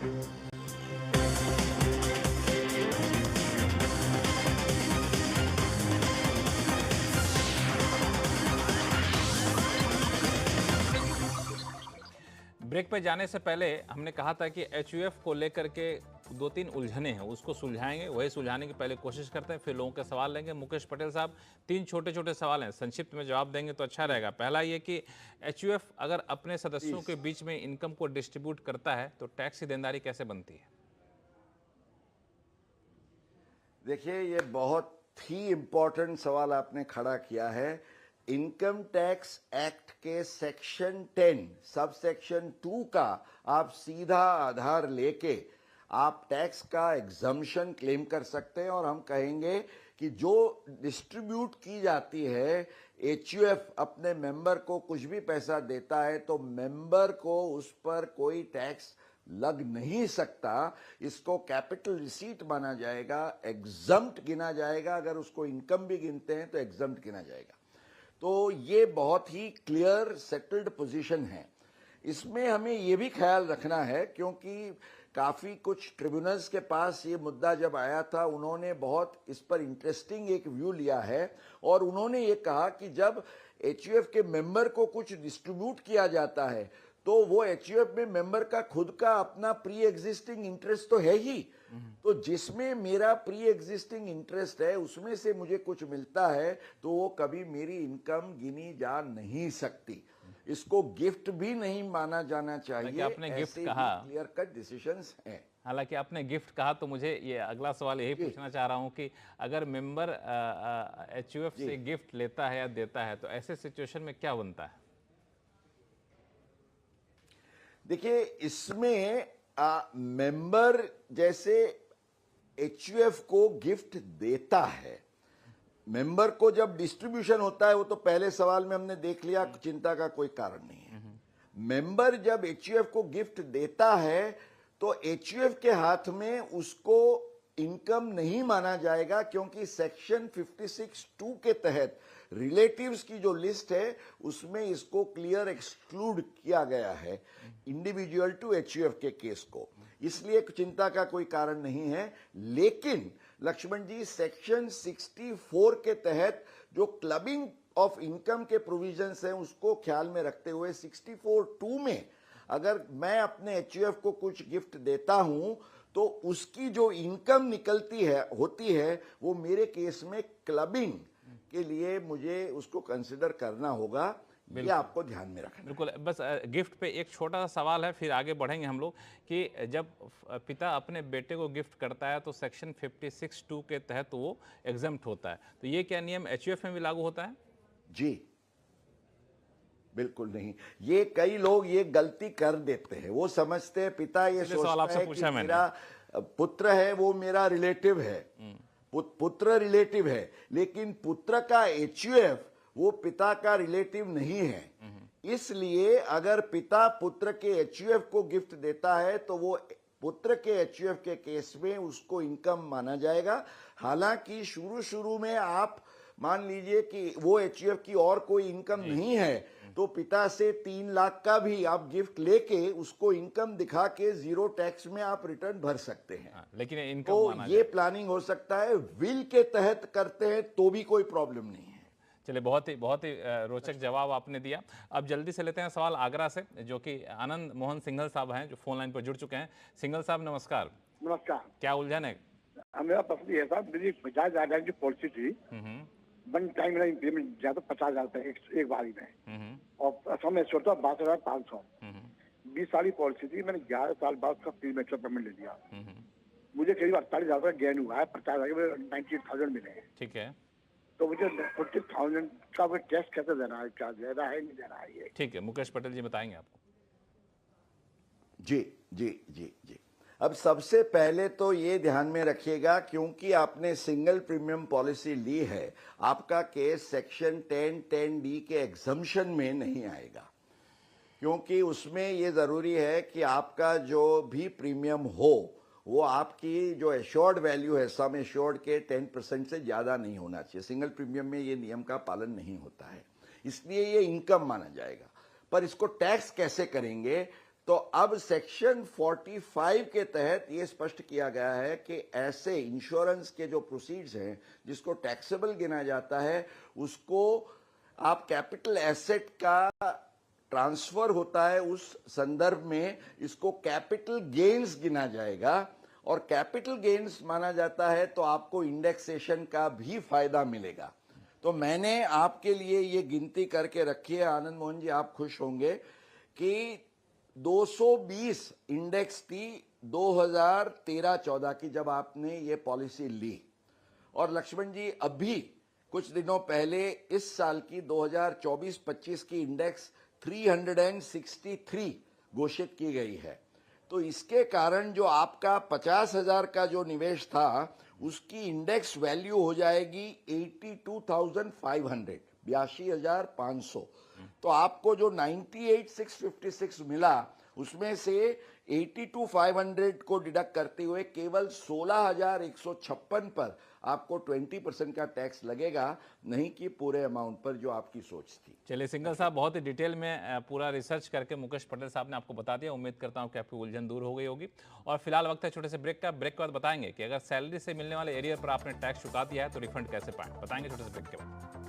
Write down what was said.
Break पे जाने से पहले हमने कहा था कि एचयूएफ को लेकर के 2-3 उलझने हैं, उसको सुलझाएंगे। वही सुलझाने की पहले कोशिश करते हैं, फिर लोगों के सवाल लेंगे। मुकेश पटेल साहब, 3 छोटे-छोटे सवाल हैं, संक्षिप्त में जवाब देंगे तो अच्छा रहेगा। पहला ये कि एचयूएफ अगर अपने सदस्यों के बीच में इनकम को डिस्ट्रीब्यूट करता है तो टैक्स की देनदारी कैसे बनती है? देखिए, ये बहुत ही इम्पोर्टेंट सवाल आपने खड़ा किया है। इनकम टैक्स एक्ट के सेक्शन 10 सब सेक्शन 2 का आप सीधा आधार लेके आप टैक्स का एग्जम्पशन क्लेम कर सकते हैं, और हम कहेंगे कि जो डिस्ट्रीब्यूट की जाती है, एचयूएफ अपने मेंबर को कुछ भी पैसा देता है तो मेंबर को उस पर कोई टैक्स लग नहीं सकता। इसको कैपिटल रिसीट माना जाएगा, एग्जम्प्ट गिना जाएगा। अगर उसको इनकम भी गिनते हैं तो एग्जम्प्ट गिना जाएगा। तो ये बहुत ही क्लियर सेटल्ड पोजीशन है। इसमें हमें ये भी ख्याल रखना है, क्योंकि काफ़ी कुछ ट्रिब्यूनल्स के पास ये मुद्दा जब आया था, उन्होंने बहुत इस पर इंटरेस्टिंग एक व्यू लिया है, और उन्होंने ये कहा कि जब एचयूएफ के मेंबर को कुछ डिस्ट्रीब्यूट किया जाता है तो वो एचयूएफ में मेंबर का खुद का अपना प्री एग्जिस्टिंग इंटरेस्ट तो है ही। तो जिसमें मेरा प्री एग्जिस्टिंग इंटरेस्ट है उसमें से मुझे कुछ मिलता है तो वो कभी मेरी इनकम गिनी जा नहीं सकती। इसको गिफ्ट भी नहीं माना जाना चाहिए। आपने गिफ्ट कहा, क्लियर कट डिसीजंस हैं। हालांकि आपने गिफ्ट कहा तो मुझे ये अगला सवाल यही पूछना चाह रहा हूं कि अगर मेंबर एचयूएफ से गिफ्ट लेता है या देता है तो ऐसे सिचुएशन में क्या बनता है? देखिए, इसमें मेंबर जैसे एचयूएफ को गिफ्ट देता है, मेंबर को जब डिस्ट्रीब्यूशन होता है वो तो पहले सवाल में हमने देख लिया, चिंता का कोई कारण नहीं है। मेंबर जब एचयूएफ को गिफ्ट देता है तो एचयूएफ के हाथ में उसको इनकम नहीं माना जाएगा, क्योंकि सेक्शन 56(2) के तहत रिलेटिव्स की जो लिस्ट है उसमें इसको क्लियर एक्सक्लूड किया गया है इंडिविजुअल टू एचयूएफ के केस को। इसलिए चिंता का कोई कारण नहीं है। लेकिन लक्ष्मण जी, सेक्शन 64 के तहत जो क्लबिंग ऑफ इनकम के प्रोविजंस हैं उसको ख्याल में रखते हुए 64(2) में अगर मैं अपने एचयूएफ को कुछ गिफ्ट देता हूं तो उसकी जो इनकम निकलती है होती है वो मेरे केस में क्लबिंग के लिए मुझे उसको कंसिडर करना होगा। ये आपको ध्यान में रखना। बिल्कुल। बस गिफ्ट पे एक छोटा सा सवाल है, फिर आगे बढ़ेंगे हम लोग, कि जब पिता अपने बेटे को गिफ्ट करता है तो सेक्शन 56(2) के तहत वो एग्जम्प्ट होता है, तो ये क्या नियम एचयूएफ में भी लागू होता है? जी बिल्कुल नहीं। ये कई लोग ये गलती कर देते हैं, वो समझते हैं पिता ये सोचता है कि मेरा पुत्र है वो मेरा रिलेटिव है, पुत्र रिलेटिव है, लेकिन पुत्र का एचयूएफ वो पिता का रिलेटिव नहीं है। इसलिए अगर पिता पुत्र के एचयूएफ को गिफ्ट देता है तो वो पुत्र के एचयूएफ के केस में उसको इनकम माना जाएगा। हालांकि शुरू में आप मान लीजिए कि वो एचयूएफ की और कोई इनकम नहीं है तो पिता से 3 लाख का भी आप गिफ्ट लेके उसको इनकम दिखा के 0 टैक्स में आप रिटर्न भर सकते हैं। लेकिन इनकम तो ये प्लानिंग हो सकता है, विल के तहत करते हैं तो भी कोई प्रॉब्लम नहीं है। चलिए, बहुत ही रोचक जवाब आपने दिया। अब जल्दी से लेते हैं सवाल आगरा से, जो कि आनंद मोहन सिंघल साहब हैं, जो फोन लाइन पर जुड़ चुके हैं। सिंघल साहब नमस्कार। नमस्कार। क्या उलझन है? मेरा प्रश्न ये था, मेरी बजाज आधार की पॉलिसी थी, वन टाइम मेरा इंक्रीमेंट ज्यादा 50,000 रुपए एक बारी में, और असम में छोटा 62,500। 20 साल की पॉलिसी थी, मैंने 11 साल बाद उसका प्रीमेच्योर पेमेंट ले लिया। मुझे करीब 48,000 का गेन हुआ है, 50,000 98,000 मिले हैं। ठीक है, तो मुझे 40,000 का टैक्स कैसे देना है, क्या दे रहा है नहीं दे रहा है ये? ठीक है, मुकेश पटेल जी बताएंगे आपको। जी जी जी जी। अब सबसे पहले तो ये ध्यान में रखिएगा, क्योंकि आपने सिंगल प्रीमियम पॉलिसी ली है, आपका केस सेक्शन 10(10)(d) के एग्जम्पशन में नहीं आएगा, क्योंकि उसमें ये जरूरी है कि आपका जो भी प्रीमियम हो वो आपकी जो एश्योर्ड वैल्यू है सम एश्योर्ड के 10% से ज्यादा नहीं होना चाहिए। सिंगल प्रीमियम में ये नियम का पालन नहीं होता है, इसलिए ये इनकम माना जाएगा। पर इसको टैक्स कैसे करेंगे, तो अब सेक्शन 45 के तहत ये स्पष्ट किया गया है कि ऐसे इंश्योरेंस के जो प्रोसीड्स हैं जिसको टैक्सेबल गिना जाता है उसको आप कैपिटल एसेट का ट्रांसफर होता है उस संदर्भ में इसको कैपिटल गेन्स गिना जाएगा और कैपिटल गेन्स माना जाता है तो आपको इंडेक्सेशन का भी फायदा मिलेगा। तो मैंने आपके लिए ये गिनती करके रखी है आनंद मोहन जी, आप खुश होंगे कि 220 इंडेक्स थी 2013-14 की जब आपने ये पॉलिसी ली, और लक्ष्मण जी अभी कुछ दिनों पहले इस साल की 2024-25 की इंडेक्स 363 घोषित की गई है। तो इसके कारण जो आपका 50,000 का जो निवेश था उसकी इंडेक्स वैल्यू हो जाएगी 82,500, 82,500। तो आपको जो 98,656 मिला उसमें से 82,500 को डिडक्ट करते हुए केवल 16,156 पर आपको 20% का टैक्स लगेगा, नहीं कि पूरे अमाउंट पर जो आपकी सोच थी। चलिए सिंघल साहब, बहुत ही डिटेल में पूरा रिसर्च करके मुकेश पटेल साहब ने आपको बता दिया। उम्मीद करता हूं कि आपकी उलझन दूर हो गई होगी। और फिलहाल वक्त है छोटे से ब्रेक का। ब्रेक के बाद बताएंगे कि अगर सैलरी से मिलने वाले एरियर पर आपने टैक्स चुका दिया है तो रिफंड कैसे पाएं, बताएंगे छोटे से ब्रेक के बाद।